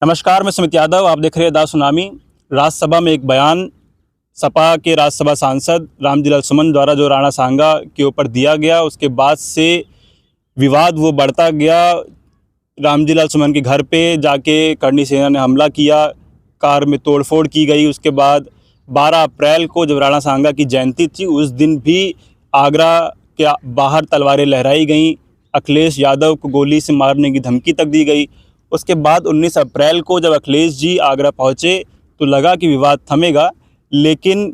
नमस्कार, मैं सुमित यादव। आप देख रहे हैं दा सुनामी। राज्यसभा में एक बयान सपा के राज्यसभा सांसद रामजी सुमन द्वारा जो राणा सांगा के ऊपर दिया गया, उसके बाद से विवाद वो बढ़ता गया। रामजी सुमन के घर पे जाके करणी सेना ने हमला किया, कार में तोड़फोड़ की गई। उसके बाद 12 अप्रैल को जब राणा सांगा की जयंती थी, उस दिन भी आगरा के बाहर तलवारें लहराई गईं। अखिलेश यादव को गोली से मारने की धमकी तक दी गई। उसके बाद 19 अप्रैल को जब अखिलेश जी आगरा पहुँचे तो लगा कि विवाद थमेगा, लेकिन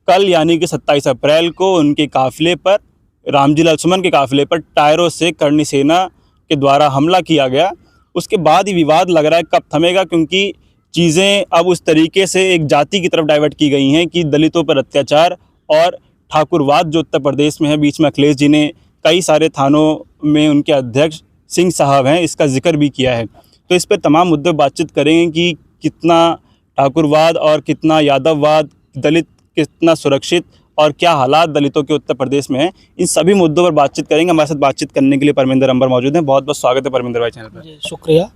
कल यानी कि 27 अप्रैल को उनके काफ़िले पर, रामजी सुमन के काफ़िले पर टायरों से करणी सेना के द्वारा हमला किया गया। उसके बाद ही विवाद लग रहा है कब थमेगा, क्योंकि चीज़ें अब उस तरीके से एक जाति की तरफ डाइवर्ट की गई हैं कि दलितों पर अत्याचार और ठाकुरवाद जो उत्तर प्रदेश में है। बीच में अखिलेश जी ने कई सारे थानों में उनके अध्यक्ष सिंह साहब हैं, इसका जिक्र भी किया है। तो इस पर तमाम मुद्दे बातचीत करेंगे कि कितना ठाकुरवाद और कितना यादववाद, दलित कितना सुरक्षित और क्या हालात दलितों के उत्तर प्रदेश में हैं। इन सभी मुद्दों पर बातचीत करेंगे। हमारे साथ बातचीत करने के लिए परमिंदर अंबर मौजूद हैं। बहुत बहुत स्वागत है परमिंदर भाई चैनल पर। शुक्रिया।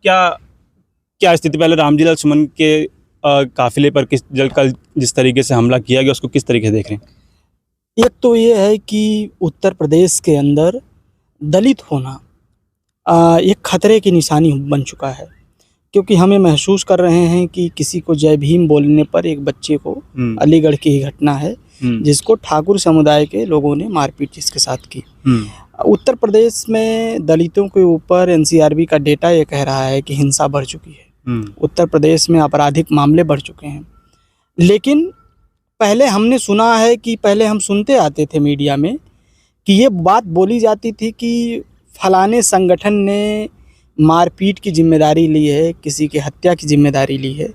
क्या स्थिति, पहले रामजी सुमन के काफिले पर कल जिस तरीके से हमला किया गया, उसको किस तरीके से देख रहे हैं? एक तो ये है कि उत्तर प्रदेश के अंदर दलित होना एक खतरे की निशानी बन चुका है, क्योंकि हमें महसूस कर रहे हैं कि किसी को जय भीम बोलने पर एक बच्चे को, अलीगढ़ की ही घटना है, जिसको ठाकुर समुदाय के लोगों ने मारपीट जिसके साथ की। उत्तर प्रदेश में दलितों के ऊपर एनसीआरबी का डेटा ये कह रहा है कि हिंसा बढ़ चुकी है। उत्तर प्रदेश में आपराधिक मामले बढ़ चुके हैं। लेकिन पहले हमने सुना है कि पहले हम सुनते आते थे मीडिया में कि ये बात बोली जाती थी कि फलाने संगठन ने मारपीट की जिम्मेदारी ली है, किसी की हत्या की जिम्मेदारी ली है।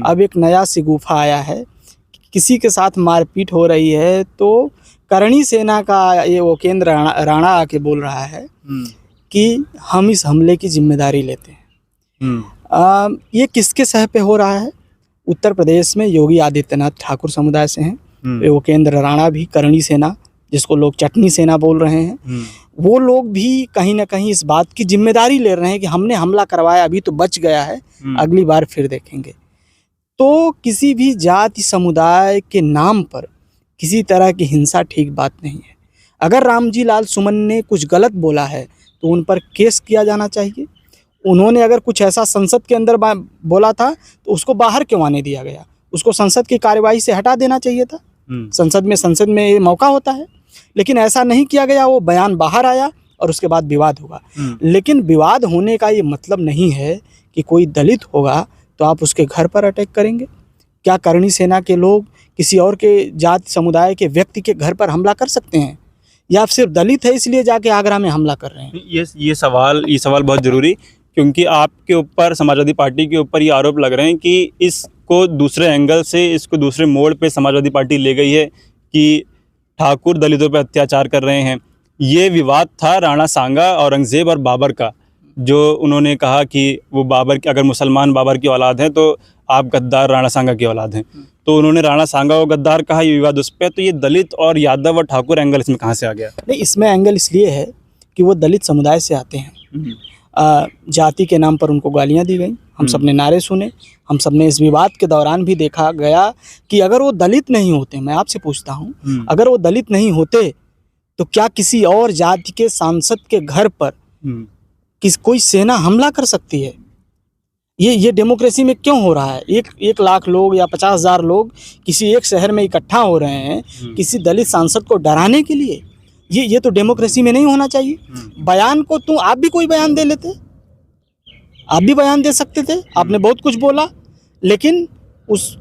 अब एक नया सिगूफा आया है, किसी के साथ मारपीट हो रही है तो करणी सेना का ये उपेंद्र राणा आके बोल रहा है कि हम इस हमले की जिम्मेदारी लेते हैं। ये किसके सह पे हो रहा है? उत्तर प्रदेश में योगी आदित्यनाथ ठाकुर समुदाय से हैं। उपेंद्र राणा भी करणी सेना, जिसको लोग चटनी सेना बोल रहे हैं, वो लोग भी कहीं ना कहीं इस बात की जिम्मेदारी ले रहे हैं कि हमने हमला करवाया, अभी तो बच गया है, अगली बार फिर देखेंगे। तो किसी भी जाति समुदाय के नाम पर किसी तरह की हिंसा ठीक बात नहीं है। अगर रामजी सुमन ने कुछ गलत बोला है तो उन पर केस किया जाना चाहिए। उन्होंने अगर कुछ ऐसा संसद के अंदर बोला था तो उसको बाहर क्यों आने दिया गया? उसको संसद की कार्यवाही से हटा देना चाहिए था। संसद में ये मौका होता है, लेकिन ऐसा नहीं किया गया। वो बयान बाहर आया और उसके बाद विवाद हुआ। लेकिन विवाद होने का ये मतलब नहीं है कि कोई दलित होगा तो आप उसके घर पर अटैक करेंगे। क्या करणी सेना के लोग किसी और के जाति समुदाय के व्यक्ति के घर पर हमला कर सकते हैं, या सिर्फ दलित है इसलिए जाके आगरा में हमला कर रहे हैं? ये सवाल बहुत ज़रूरी, क्योंकि आपके ऊपर, समाजवादी पार्टी के ऊपर ये आरोप लग रहे हैं कि इसको दूसरे एंगल से, इसको दूसरे मोड़ पे समाजवादी पार्टी ले गई है कि ठाकुर दलितों पर अत्याचार कर रहे हैं। ये विवाद था राणा सांगा, औरंगज़ेब और बाबर का, जो उन्होंने कहा कि वो बाबर की, अगर मुसलमान बाबर की औलाद हैं तो आप गद्दार राणा सांगा की औलाद हैं। तो उन्होंने राणा सांगा को गद्दार कहा, ये विवाद उस पर। तो ये दलित और यादव और ठाकुर एंगल इसमें कहाँ से आ गया? नहीं, इसमें एंगल इसलिए है कि वो दलित समुदाय से आते हैं। जाति के नाम पर उनको गालियाँ दी गई, हम सब ने नारे सुने, हम सब ने इस विवाद के दौरान भी देखा गया कि अगर वो दलित नहीं होते, मैं आपसे पूछता हूँ, अगर वो दलित नहीं होते तो क्या किसी और जाति के सांसद के घर पर कोई सेना हमला कर सकती है? ये डेमोक्रेसी में क्यों हो रहा है? एक लाख लोग या 50,000 लोग किसी एक शहर में इकट्ठा हो रहे हैं किसी दलित सांसद को डराने के लिए। ये तो डेमोक्रेसी में नहीं होना चाहिए। बयान को आप भी कोई बयान दे लेते, आप भी बयान दे सकते थे, आपने बहुत कुछ बोला, लेकिन उस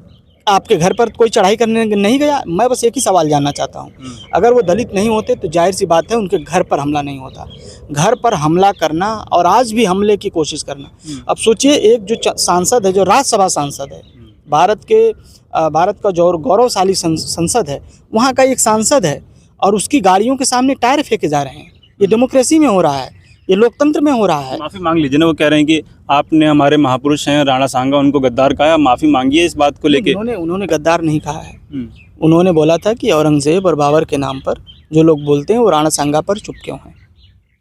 आपके घर पर कोई चढ़ाई करने नहीं गया। मैं बस एक ही सवाल जानना चाहता हूँ, अगर वो दलित नहीं होते तो जाहिर सी बात है उनके घर पर हमला नहीं होता। घर पर हमला करना और आज भी हमले की कोशिश करना। अब सोचिए, एक जो सांसद है, जो राज्यसभा सांसद है, भारत का जो गौरवशाली संसद है, वहाँ का एक सांसद है और उसकी गाड़ियों के सामने टायर फेंके जा रहे हैं। ये डेमोक्रेसी में हो रहा है, ये लोकतंत्र में हो रहा है। माफ़ी मांग लीजिए ना, वो कह रहे हैं कि आपने, हमारे महापुरुष हैं राणा सांगा, उनको गद्दार कहा, माफ़ी मांगिए इस बात को लेके। उन्होंने गद्दार नहीं कहा है। उन्होंने बोला था कि औरंगज़ेब और बाबर के नाम पर जो लोग बोलते हैं वो राणा सांगा पर चुप क्यों हैं,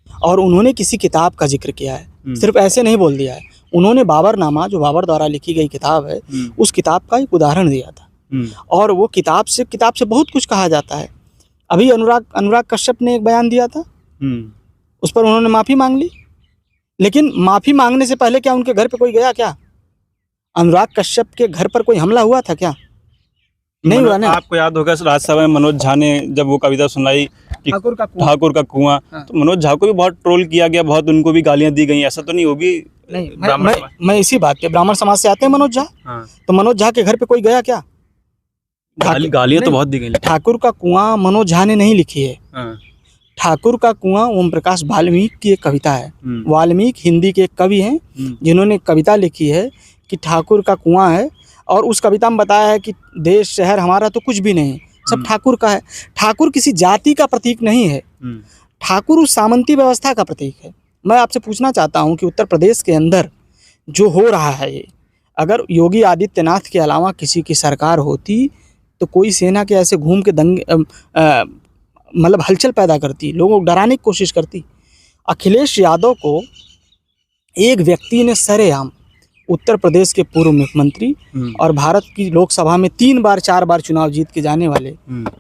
और उन्होंने किसी किताब का जिक्र किया है। सिर्फ ऐसे नहीं बोल दिया है, उन्होंने बाबरनामा, जो बाबर द्वारा लिखी गई किताब है, उस किताब का एक उदाहरण दिया था। और वो किताब से बहुत कुछ कहा जाता है। अभी अनुराग कश्यप ने एक बयान दिया था, उस पर उन्होंने माफ़ी मांग ली, लेकिन माफ़ी मांगने से पहले क्या उनके घर पे कोई गया क्या? अनुराग कश्यप के घर पर कोई हमला हुआ था क्या? नहीं हुआ ना। आपको याद होगा राज्यसभा में मनोज झा ने जब वो कविता सुनाई कि ठाकुर का कुआं, तो मनोज झा को भी बहुत ट्रोल किया गया, बहुत उनको भी गालियां दी गई। ऐसा तो नहीं, वो भी नहीं, मैं इसी बात पे, ब्राह्मण समाज से आते हैं मनोज झा। तो मनोज झा के घर पे कोई गया क्या? गालियां तो बहुत दी गई। ठाकुर का कुआं मनोज झा ने नहीं लिखी है। ठाकुर का कुआं ओम प्रकाश वाल्मीकि की एक कविता है। वाल्मीकि हिंदी के एक कवि हैं जिन्होंने कविता लिखी है कि ठाकुर का कुआं है, और उस कविता में बताया है कि देश शहर हमारा तो कुछ भी नहीं, सब ठाकुर का है। ठाकुर किसी जाति का प्रतीक नहीं है, ठाकुर उस सामंती व्यवस्था का प्रतीक है। मैं आपसे पूछना चाहता हूं कि उत्तर प्रदेश के अंदर जो हो रहा है ये, अगर योगी आदित्यनाथ के अलावा किसी की सरकार होती तो कोई सेना के ऐसे घूम के दंगे मतलब हलचल पैदा करती, लोगों को डराने की कोशिश करती। अखिलेश यादव को एक व्यक्ति ने सरेआम, उत्तर प्रदेश के पूर्व मुख्यमंत्री और भारत की लोकसभा में 3-4 बार चुनाव जीत के जाने वाले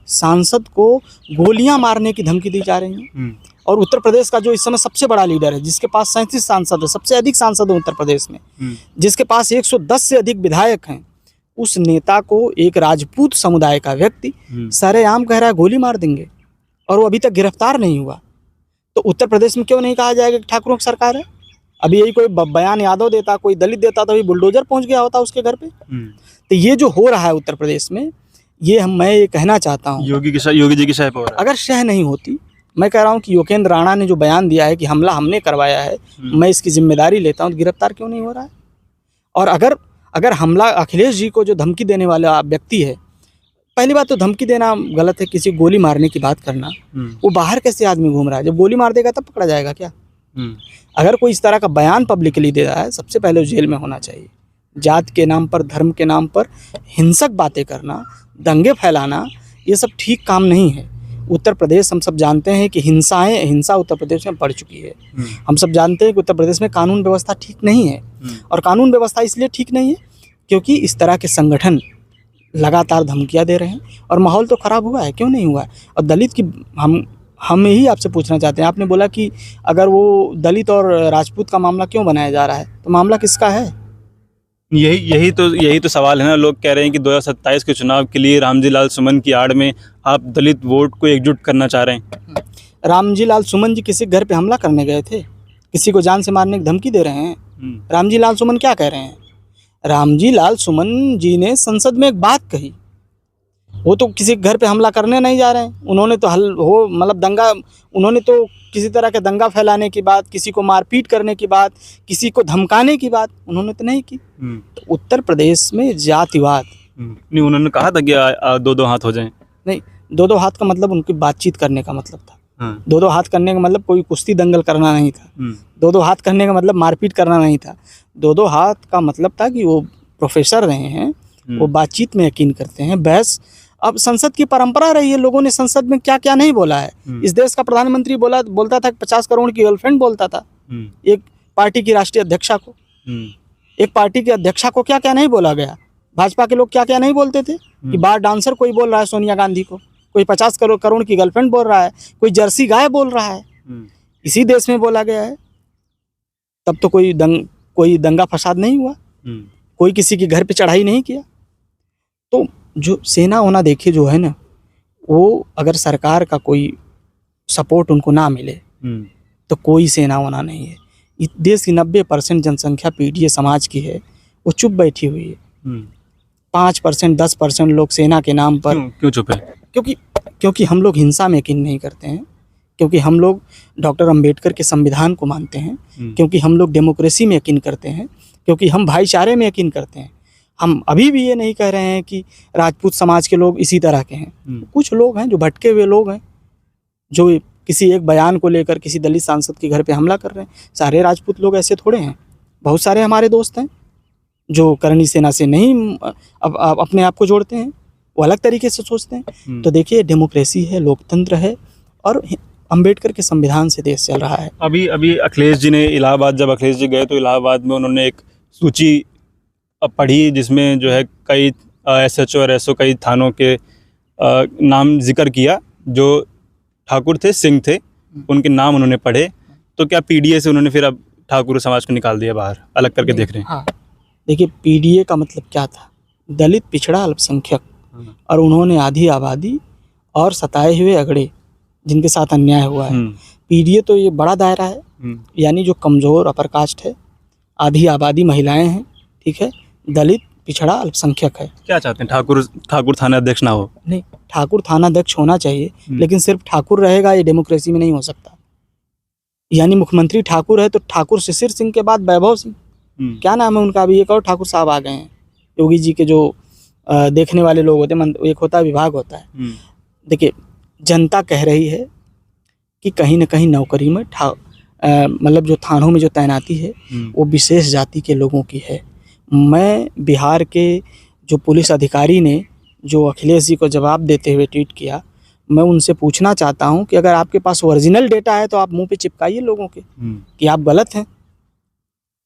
सांसद को गोलियां मारने की धमकी दी जा रही है। और उत्तर प्रदेश का जो इस समय सबसे बड़ा लीडर है, जिसके पास 37 सांसद है, सबसे अधिक सांसद है उत्तर प्रदेश में, जिसके पास 110 से अधिक विधायक हैं, उस नेता को एक राजपूत समुदाय का व्यक्ति सरेआम कह रहा है गोली मार देंगे, और वो अभी तक गिरफ्तार नहीं हुआ। तो उत्तर प्रदेश में क्यों नहीं कहा जाएगा कि ठाकुरों की सरकार है? अभी यही कोई बयान यादव देता, कोई दलित देता, तो अभी बुलडोजर पहुंच गया होता उसके घर पे। तो ये जो हो रहा है उत्तर प्रदेश में, ये मैं ये कहना चाहता हूँ योगी जी की शह पर हो रहा है। अगर शह नहीं होती, मैं कह रहा हूँ कि योगेंद्र राणा ने जो बयान दिया है कि हमला हमने करवाया है, मैं इसकी जिम्मेदारी लेता हूँ, गिरफ्तार क्यों नहीं हो रहा है? और अगर हमला अखिलेश जी को जो धमकी देने वाला व्यक्ति है, पहली बात तो धमकी देना गलत है, किसी गोली मारने की बात करना। वो बाहर कैसे आदमी घूम रहा है? जब गोली मार देगा तब पकड़ा जाएगा क्या? अगर कोई इस तरह का बयान पब्लिकली दे रहा है, सबसे पहले जेल में होना चाहिए। जात के नाम पर, धर्म के नाम पर हिंसक बातें करना, दंगे फैलाना, ये सब ठीक काम नहीं है। उत्तर प्रदेश, हम सब जानते हैं कि हिंसा उत्तर प्रदेश में बढ़ चुकी है। हम सब जानते हैं कि उत्तर प्रदेश में कानून व्यवस्था ठीक नहीं है, और कानून व्यवस्था इसलिए ठीक नहीं है क्योंकि इस तरह के संगठन लगातार धमकियां दे रहे हैं, और माहौल तो ख़राब हुआ है, क्यों नहीं हुआ है? और दलित की हम यही आपसे पूछना चाहते हैं, आपने बोला कि अगर वो दलित और राजपूत का मामला क्यों बनाया जा रहा है, तो मामला किसका है? यही तो सवाल है ना। लोग कह रहे हैं कि 2027 के चुनाव के लिए रामजी लाल सुमन की आड़ में आप दलित वोट को एकजुट करना चाह रहे हैं। रामजी लाल सुमन जी किसी घर पे हमला करने गए थे? किसी को जान से मारने की धमकी दे रहे हैं? रामजी लाल सुमन क्या कह रहे हैं? रामजी लाल सुमन जी ने संसद में एक बात कही, वो तो किसी घर पे हमला करने नहीं जा रहे हैं। उन्होंने तो उन्होंने तो किसी तरह के दंगा फैलाने की बात, किसी को मारपीट करने की बात, किसी को धमकाने की बात उन्होंने तो नहीं की। तो उत्तर प्रदेश में जातिवाद नहीं, उन्होंने कहा था कि 2-2 हाथ हो जाएं। नहीं, 2-2 हाथ का मतलब उनकी बातचीत करने का मतलब था। 2-2 हाथ करने का मतलब कोई कुश्ती दंगल करना नहीं था। 2-2 हाथ करने का मतलब मारपीट करना नहीं था। 2-2 हाथ का मतलब था कि वो प्रोफेसर रहे हैं, वो बातचीत में यकीन करते हैं, बहस। अब संसद की परंपरा रही है, लोगों ने संसद में क्या क्या नहीं बोला है। इस देश का प्रधानमंत्री बोलता था 50 करोड़ की गर्लफ्रेंड बोलता था एक पार्टी की राष्ट्रीय अध्यक्षा को। एक पार्टी की अध्यक्षा को क्या क्या नहीं बोला गया। भाजपा के लोग क्या क्या नहीं बोलते थे कि बार डांसर कोई बोल रहा है सोनिया गांधी को, कोई 50 करोड़ की गर्लफ्रेंड बोल रहा है, कोई जर्सी गाय बोल रहा है। इसी देश में बोला गया है। तब तो कोई दंगा फसाद नहीं हुआ, कोई किसी के घर पे चढ़ाई नहीं किया। तो जो सेना होना देखिए जो है ना, वो अगर सरकार का कोई सपोर्ट उनको ना मिले तो कोई सेना होना नहीं है। इस देश की 90% जनसंख्या पीढ़िए समाज की है, वो चुप बैठी हुई है। 5% 10% लोग सेना के नाम पर क्यों चुप है? क्योंकि हम लोग हिंसा में यकीन नहीं करते हैं, क्योंकि हम लोग डॉक्टर अंबेडकर के संविधान को मानते हैं, क्योंकि हम लोग डेमोक्रेसी में यकीन करते हैं, क्योंकि हम भाईचारे में यकीन करते हैं। हम अभी भी ये नहीं कह रहे हैं कि राजपूत समाज के लोग इसी तरह के हैं। कुछ लोग हैं जो भटके हुए लोग हैं, जो किसी एक बयान को लेकर किसी दलित सांसद के घर पे हमला कर रहे हैं। सारे राजपूत लोग ऐसे थोड़े हैं। बहुत सारे हमारे दोस्त हैं जो करणी सेना से नहीं अपने आप को जोड़ते हैं, वो अलग तरीके से सोचते हैं। तो देखिए, डेमोक्रेसी है, लोकतंत्र है, और अंबेडकर के संविधान से देश चल रहा है। अभी अभी अखिलेश जी ने इलाहाबाद, जब अखिलेश जी गए तो इलाहाबाद में उन्होंने एक सूची पढ़ी जिसमें जो है कई SHO और SO कई थानों के नाम जिक्र किया जो ठाकुर थे, सिंह थे, उनके नाम उन्होंने पढ़े। तो क्या PDA से उन्होंने फिर अब ठाकुर समाज को निकाल दिया बाहर, अलग करके देख रहे हैं? हाँ, देखिए PDA का मतलब क्या था? दलित, पिछड़ा, अल्पसंख्यक, और उन्होंने आधी आबादी और सताए हुए अगड़े जिनके साथ अन्याय हुआ है। PDA तो ये बड़ा दायरा है, यानी जो कमज़ोर अपर कास्ट है, आधी आबादी महिलाएं हैं, ठीक है, दलित, पिछड़ा, अल्पसंख्यक है। क्या चाहते हैं? ठाकुर थाना अध्यक्ष ना हो? नहीं, ठाकुर थाना अध्यक्ष होना चाहिए, लेकिन सिर्फ ठाकुर रहेगा ये डेमोक्रेसी में नहीं हो सकता। यानी मुख्यमंत्री ठाकुर है तो ठाकुर शिशिर सिंह के बाद वैभव सिंह, क्या नाम है उनका, अभी एक और ठाकुर साहब आ गए हैं, योगी जी के जो देखने वाले लोग होते हैं, एक होता है विभाग होता है। देखिए, जनता कह रही है कि कहीं ना कहीं नौकरी में मतलब जो थानों में जो तैनाती है वो विशेष जाति के लोगों की है। मैं बिहार के जो पुलिस अधिकारी ने जो अखिलेश जी को जवाब देते हुए ट्वीट किया, मैं उनसे पूछना चाहता हूं कि अगर आपके पास ओरिजिनल डेटा है तो आप मुंह पे चिपकाइए लोगों के कि आप गलत हैं।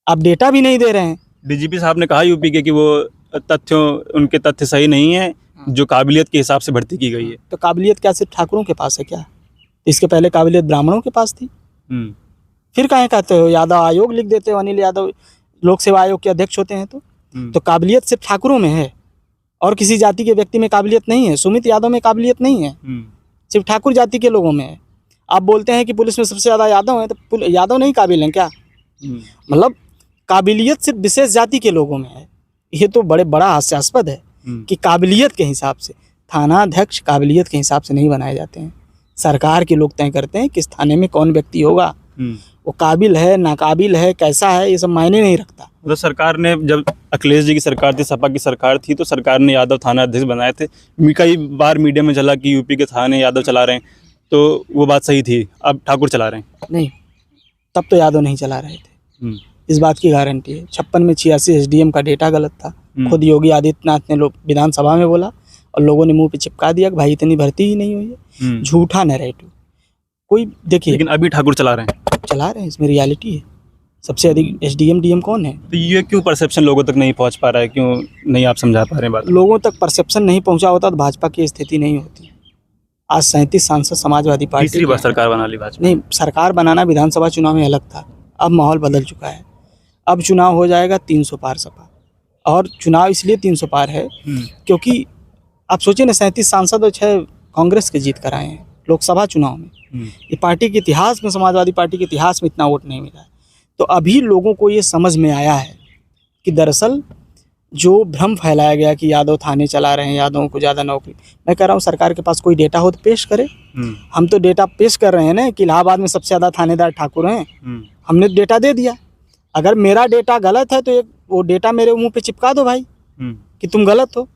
आप डेटा भी नहीं दे रहे हैं। DGP साहब ने कहा यूपी के कि वो उनके तथ्य सही नहीं है, जो काबिलियत के हिसाब से भर्ती की गई है। तो काबिलियत क्या सिर्फ ठाकुरों के पास है क्या? इसके पहले काबिलियत ब्राह्मणों के पास थी। फिर काहे कहते हो यादव आयोग लिख देते हो? अनिल यादव लोक सेवा आयोग के अध्यक्ष होते हैं तो काबिलियत सिर्फ ठाकुरों में है और किसी जाति के व्यक्ति में काबिलियत नहीं है। सुमित यादव में काबिलियत नहीं है, सिर्फ ठाकुर जाति के लोगों में है। आप बोलते हैं कि पुलिस में सबसे ज़्यादा यादव हैं, तो यादव नहीं काबिल हैं क्या? मतलब काबिलियत सिर्फ विशेष जाति के लोगों में है। ये तो बड़ा हास्यास्पद है कि काबिलियत के हिसाब से थाना अध्यक्ष काबिलियत के हिसाब से नहीं बनाए जाते हैं। सरकार के लोग तय करते हैं किस थाने में कौन व्यक्ति होगा, वो काबिल है नाकाबिल है कैसा है, ये सब मायने नहीं रखता। मतलब सरकार ने, जब अखिलेश जी की सरकार थी, सपा की सरकार थी, तो सरकार ने यादव थाना अध्यक्ष बनाए थे। कई बार मीडिया में चला कि यूपी के थाने यादव चला रहे हैं, तो वो बात सही थी। अब ठाकुर चला रहे हैं? नहीं, तब तो यादव नहीं चला रहे थे, इस बात की गारंटी है। 56 में 86 SDM का डेटा गलत था। खुद योगी आदित्यनाथ ने लोग विधानसभा में बोला और लोगों ने मुंह पे चिपका दिया कि भाई इतनी भर्ती ही नहीं हुई है। झूठा नैरेटिव कोई। देखिए, लेकिन अभी ठाकुर चला रहे हैं, इसमें रियलिटी है। सबसे अधिक SDM DM कौन है? तो ये क्यों परसेप्शन लोगों तक नहीं पहुंच पा रहा है? क्यों नहीं आप समझा पा रहे हैं बात? लोगों तक परसेप्शन नहीं पहुंचा होता तो भाजपा की स्थिति नहीं होती। आज 37 सांसद समाजवादी पार्टी, तीसरी बार सरकार बना ली भाजपा। नहीं, सरकार बनाना विधानसभा चुनाव में अलग था, अब माहौल बदल चुका है। अब चुनाव हो जाएगा 300 पार सपा, और चुनाव इसलिए 300 पार है क्योंकि आप सोचिए ना, 37 सांसद और 6 कांग्रेस के जीत कर आए हैं लोकसभा चुनाव में। ये पार्टी के इतिहास में, समाजवादी पार्टी के इतिहास में इतना वोट नहीं मिला है। तो अभी लोगों को ये समझ में आया है कि दरअसल जो भ्रम फैलाया गया कि यादव थाने चला रहे हैं, यादवों को ज़्यादा नौकरी, मैं कह रहा हूँ सरकार के पास कोई डेटा हो तो पेश करे। हम तो डेटा पेश कर रहे हैं ना कि इलाहाबाद में सबसे ज़्यादा थानेदार ठाकुर हैं, हमने डेटा दे दिया। अगर मेरा डेटा गलत है तो वो डेटा मेरे मुंह पे चिपका दो भाई कि तुम गलत हो।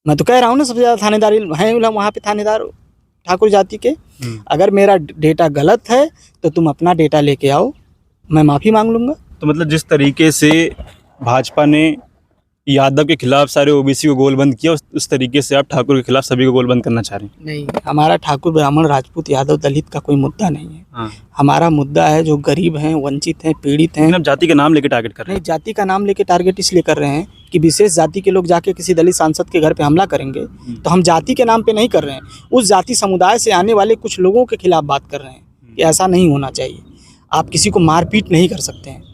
मैं तो कह रहा हूँ ना, सबसे ज़्यादा थानेदार हैं वहाँ पे थानेदार ठाकुर जाति के। अगर मेरा डेटा गलत है तो तुम अपना डेटा लेके आओ, मैं माफ़ी मांग लूँगा। तो मतलब जिस तरीके से भाजपा ने यादव के खिलाफ सारे OBC को गोलबंद किया, उस तरीके से आप ठाकुर के खिलाफ सभी को गोलबंद करना चाह रहे हैं? नहीं, हमारा ठाकुर ब्राह्मण राजपूत यादव दलित का कोई मुद्दा नहीं है। हमारा मुद्दा है जो गरीब हैं, वंचित हैं, पीड़ित हैं। आप जाति का नाम लेके टारगेट कर रहे हैं? नहीं, जाति का नाम लेके टारगेट इसलिए कर रहे हैं कि विशेष जाति के लोग जाके किसी दलित सांसद के घर पे हमला करेंगे तो हम जाति के नाम पे नहीं कर रहे हैं, उस जाति समुदाय से आने वाले कुछ लोगों के खिलाफ बात कर रहे हैं कि ऐसा नहीं होना चाहिए। आप किसी को मारपीट नहीं कर सकते हैं।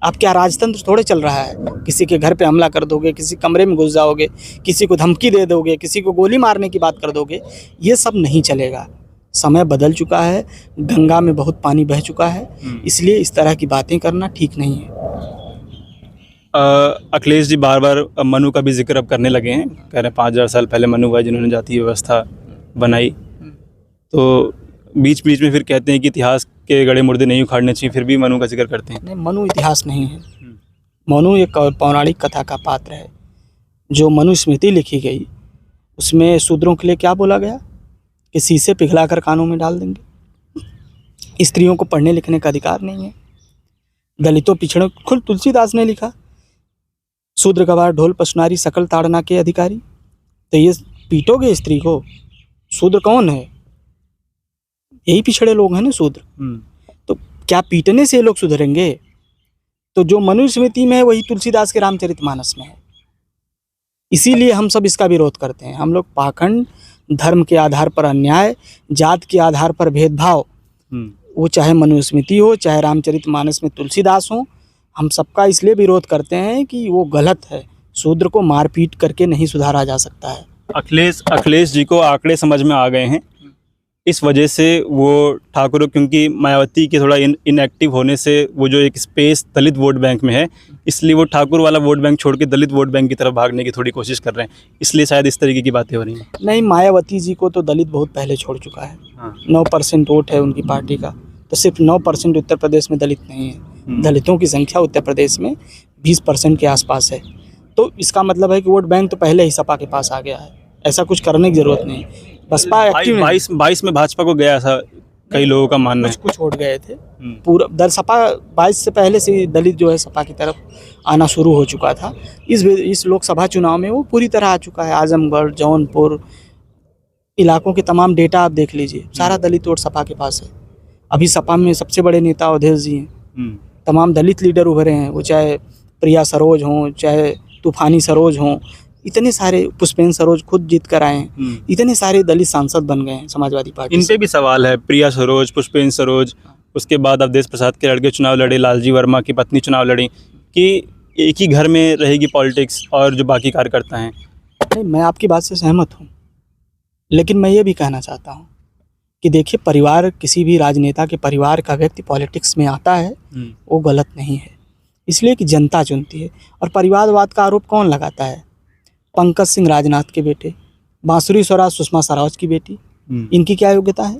आप क्या राजतंत्र थोड़े चल रहा है? किसी के घर पे हमला कर दोगे, किसी कमरे में घुस जाओगे, किसी को धमकी दे दोगे, किसी को गोली मारने की बात कर दोगे, ये सब नहीं चलेगा। समय बदल चुका है, गंगा में बहुत पानी बह चुका है, इसलिए इस तरह की बातें करना ठीक नहीं है। अखिलेश जी बार बार मनु का भी जिक्र अब करने लगे हैं, कह रहे हैं 5000 साल पहले मनु हुआ जिन्होंने जातीय व्यवस्था बनाई। तो बीच बीच में फिर कहते हैं कि इतिहास के गड़े मुर्दे नहीं उखाड़ने चाहिए, फिर भी मनु का जिक्र करते हैं। नहीं, मनु इतिहास नहीं है। मनु एक पौराणिक कथा का पात्र है। जो मनु स्मृति लिखी गई उसमें शूद्रों के लिए क्या बोला गया कि शीशे पिघलाकर कानों में डाल देंगे। स्त्रियों को पढ़ने लिखने का अधिकार नहीं है। दलितों पिछड़ों, खुद तुलसीदास ने लिखा, शूद्र गवार ढोल पशनारी सकल ताड़ना के अधिकारी। तो ये पीटोगे स्त्री को? शूद्र कौन है? यही पिछड़े लोग हैं ना शूद्र। तो क्या पीटने से ये लोग सुधरेंगे? तो जो मनुस्मृति में है वही तुलसीदास के रामचरितमानस में है। इसीलिए हम सब इसका विरोध करते हैं। हम लोग पाखंड, धर्म के आधार पर अन्याय, जात के आधार पर भेदभाव, वो चाहे मनुस्मृति हो चाहे रामचरितमानस में तुलसीदास हो, हम सबका इसलिए विरोध करते हैं कि वो गलत है। शूद्र को मारपीट करके नहीं सुधारा जा सकता है। अखिलेश जी को आंकड़े समझ में आ गए हैं, इस वजह से वो ठाकुर, क्योंकि मायावती के थोड़ा इनएक्टिव होने से वो जो एक स्पेस दलित वोट बैंक में है, इसलिए वो ठाकुर वाला वोट बैंक छोड़ के दलित वोट बैंक की तरफ भागने की थोड़ी कोशिश कर रहे हैं, इसलिए शायद इस तरीके की बातें हो रही हैं। नहीं, मायावती जी को तो दलित बहुत पहले छोड़ चुका है। 9% वोट है उनकी पार्टी का, तो सिर्फ 9% उत्तर प्रदेश में दलित नहीं है। दलितों की संख्या उत्तर प्रदेश में 20% के आसपास है। तो इसका मतलब है कि वोट बैंक तो पहले ही सपा के पास आ गया है। ऐसा कुछ करने की जरूरत नहीं। बसपा एक्टिव 22 में भाजपा को गया, ऐसा कई लोगों का मानना है। कुछ वोट गए थे पूरा दल सपा 22 से पहले से दलित जो है सपा की तरफ आना शुरू हो चुका था। इस लोकसभा चुनाव में वो पूरी तरह आ चुका है। आजमगढ़, जौनपुर इलाकों के तमाम डेटा आप देख लीजिए, सारा दलित वोट सपा के पास है। अभी सपा में सबसे बड़े नेता अवधेश जी हैं। तमाम दलित लीडर उभरे हैं, वो चाहे प्रिया सरोज हों, चाहे तूफानी सरोज हों, इतने सारे, पुष्पेंद्र सरोज खुद जीत कर आए हैं, इतने सारे दलित सांसद बन गए हैं समाजवादी पार्टी। इन पे भी सवाल है, प्रिया सरोज, पुष्पेंद्र सरोज, उसके बाद अवधेश प्रसाद के लड़के चुनाव लड़े, लालजी वर्मा की पत्नी चुनाव लड़ी, कि एक ही घर में रहेगी पॉलिटिक्स और जो बाकी कार्यकर्ता हैं। नहीं, मैं आपकी बात से सहमत हूँ, लेकिन मैं ये भी कहना चाहता हूँ कि देखिए, परिवार, किसी भी राजनेता के परिवार का व्यक्ति पॉलिटिक्स में आता है वो गलत नहीं है, इसलिए कि जनता चुनती है। और परिवारवाद का आरोप कौन लगाता है? पंकज सिंह राजनाथ के बेटे, बांसुरी स्वराज सुषमा स्वराज की बेटी, इनकी क्या योग्यता है?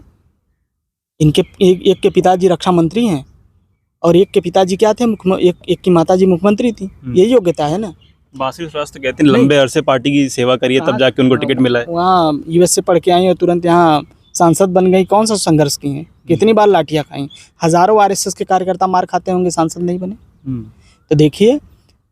इनके एक के पिताजी रक्षा मंत्री हैं और एक के पिताजी क्या थे, एक की माताजी मुख्यमंत्री थी। यही योग्यता है ना। बांसुरी स्वराज तो कहते हैं लंबे अरसे पार्टी की सेवा करिए तब जाके उनको टिकट मिला है। वहाँ US से पढ़ के आई और तुरंत यहाँ सांसद बन गई। कौन सा संघर्ष की हैं? कितनी बार लाठियाँ खाई? हजारों RSS के कार्यकर्ता मार खाते होंगे, सांसद नहीं बने। तो देखिए,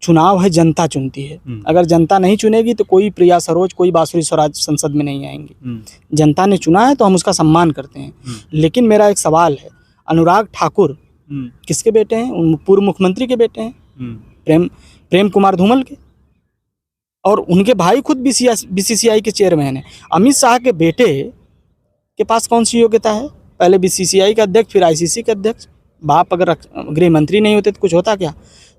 चुनाव है, जनता चुनती है। अगर जनता नहीं चुनेगी तो कोई प्रिया सरोज, कोई बांसुरी स्वराज संसद में नहीं आएंगे। जनता ने चुना है तो हम उसका सम्मान करते हैं। लेकिन मेरा एक सवाल है, अनुराग ठाकुर किसके बेटे हैं? पूर्व मुख्यमंत्री के बेटे हैं, प्रेम कुमार धूमल के, और उनके भाई खुद BCCI के चेयरमैन हैं। अमित शाह के बेटे के पास कौन सी योग्यता है? पहले BCCI का अध्यक्ष, फिर ICC के अध्यक्ष। बाप अगर गृह मंत्री नहीं होते तो कुछ होता क्या?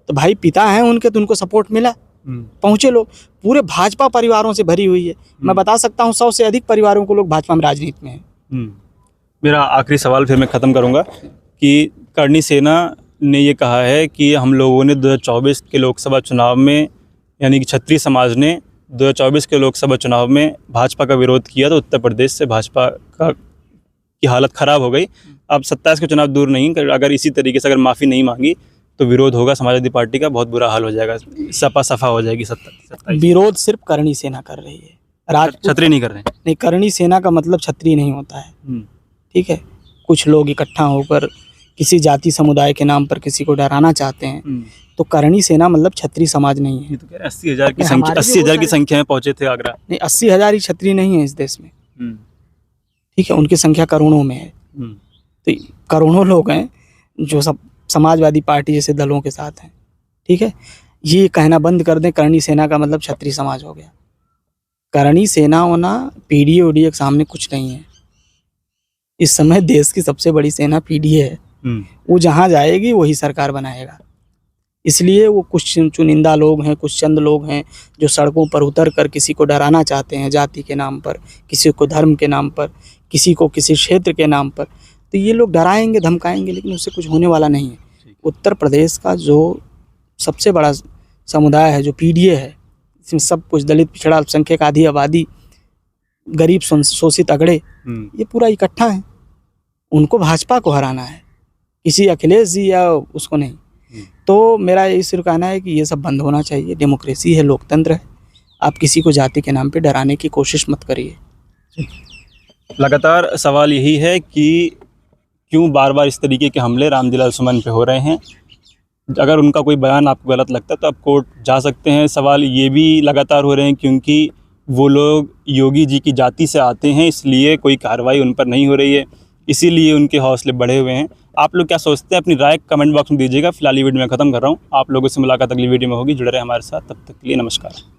तो भाई पिता हैं उनके, तो उनको सपोर्ट मिला, पहुंचे लोग। पूरे भाजपा परिवारों से भरी हुई है। मैं बता सकता हूं 100 से अधिक परिवारों को लोग भाजपा में राजनीति में हैं। मेरा आखिरी सवाल फिर मैं ख़त्म करूंगा कि करणी सेना ने ये कहा है कि हम लोगों ने 2024 के लोकसभा चुनाव में, यानी कि क्षत्रिय समाज ने 2024 के लोकसभा चुनाव में भाजपा का विरोध किया, तो उत्तर प्रदेश से भाजपा की हालत ख़राब हो गई। अब 27 के चुनाव दूर नहीं, अगर इसी तरीके से अगर माफ़ी नहीं मांगी तो विरोध होगा समाजवादी पार्टी का, बहुत बुरा हाल हो जाएगा, सपा हो जाएगी। 27 विरोध सिर्फ करणी सेना कर रही है, क्षत्रिय नहीं कर रहे हैं। नहीं, करणी सेना का मतलब क्षत्रिय नहीं होता है, ठीक है। कुछ लोग इकट्ठा होकर किसी जाति समुदाय के नाम पर किसी को डराना चाहते हैं, तो करणी सेना मतलब क्षत्रिय समाज नहीं है। तो 80,000 की संख्या, 80,000 की संख्या में पहुंचे थे आगरा। नहीं, 80,000 ही क्षत्रिय नहीं है इस देश में, ठीक है। उनकी संख्या करोड़ों में है। तो करोड़ों लोग हैं जो सब समाजवादी पार्टी जैसे दलों के साथ हैं, ठीक है। ये कहना बंद कर दें करणी सेना का मतलब क्षत्रिय समाज हो गया। करणी सेना होना PDA ODA के सामने कुछ नहीं है। इस समय देश की सबसे बड़ी सेना PDA है। वो जहाँ जाएगी वही सरकार बनाएगा। इसलिए वो कुछ चुनिंदा लोग हैं, कुछ चंद लोग हैं जो सड़कों पर उतर कर किसी को डराना चाहते हैं, जाति के नाम पर, किसी को धर्म के नाम पर, किसी को किसी क्षेत्र के नाम पर। तो ये लोग डराएंगे, धमकाएंगे, लेकिन उससे कुछ होने वाला नहीं है। उत्तर प्रदेश का जो सबसे बड़ा समुदाय है, जो PDA है, इसमें सब कुछ दलित, पिछड़ा, अल्पसंख्यक, आधी आबादी, गरीब, शोषित, अगड़े, ये पूरा इकट्ठा है। उनको भाजपा को हराना है, किसी अखिलेश जी या उसको नहीं। तो मेरा ये सिर्फ कहना है कि ये सब बंद होना चाहिए। डेमोक्रेसी है, लोकतंत्र है, आप किसी को जाति के नाम पे डराने की कोशिश मत करिए। लगातार सवाल यही है कि क्यों बार बार इस तरीके के हमले रामजीलाल सुमन पे हो रहे हैं। अगर उनका कोई बयान आपको गलत लगता है तो आप कोर्ट जा सकते हैं। सवाल ये भी लगातार हो रहे हैं क्योंकि वो लोग योगी जी की जाति से आते हैं, इसलिए कोई कार्रवाई उन पर नहीं हो रही है। इसीलिए उनके हौसले बढ़े हुए हैं। आप लोग क्या सोचते हैं, अपनी राय कमेंट बॉक्स में दीजिएगा। फिलहाल ये वीडियो मैं ख़त्म कर रहा हूँ। आप लोगों से मुलाकात अगली वीडियो में होगी। जुड़े रहे हमारे साथ, तब तक के लिए नमस्कार।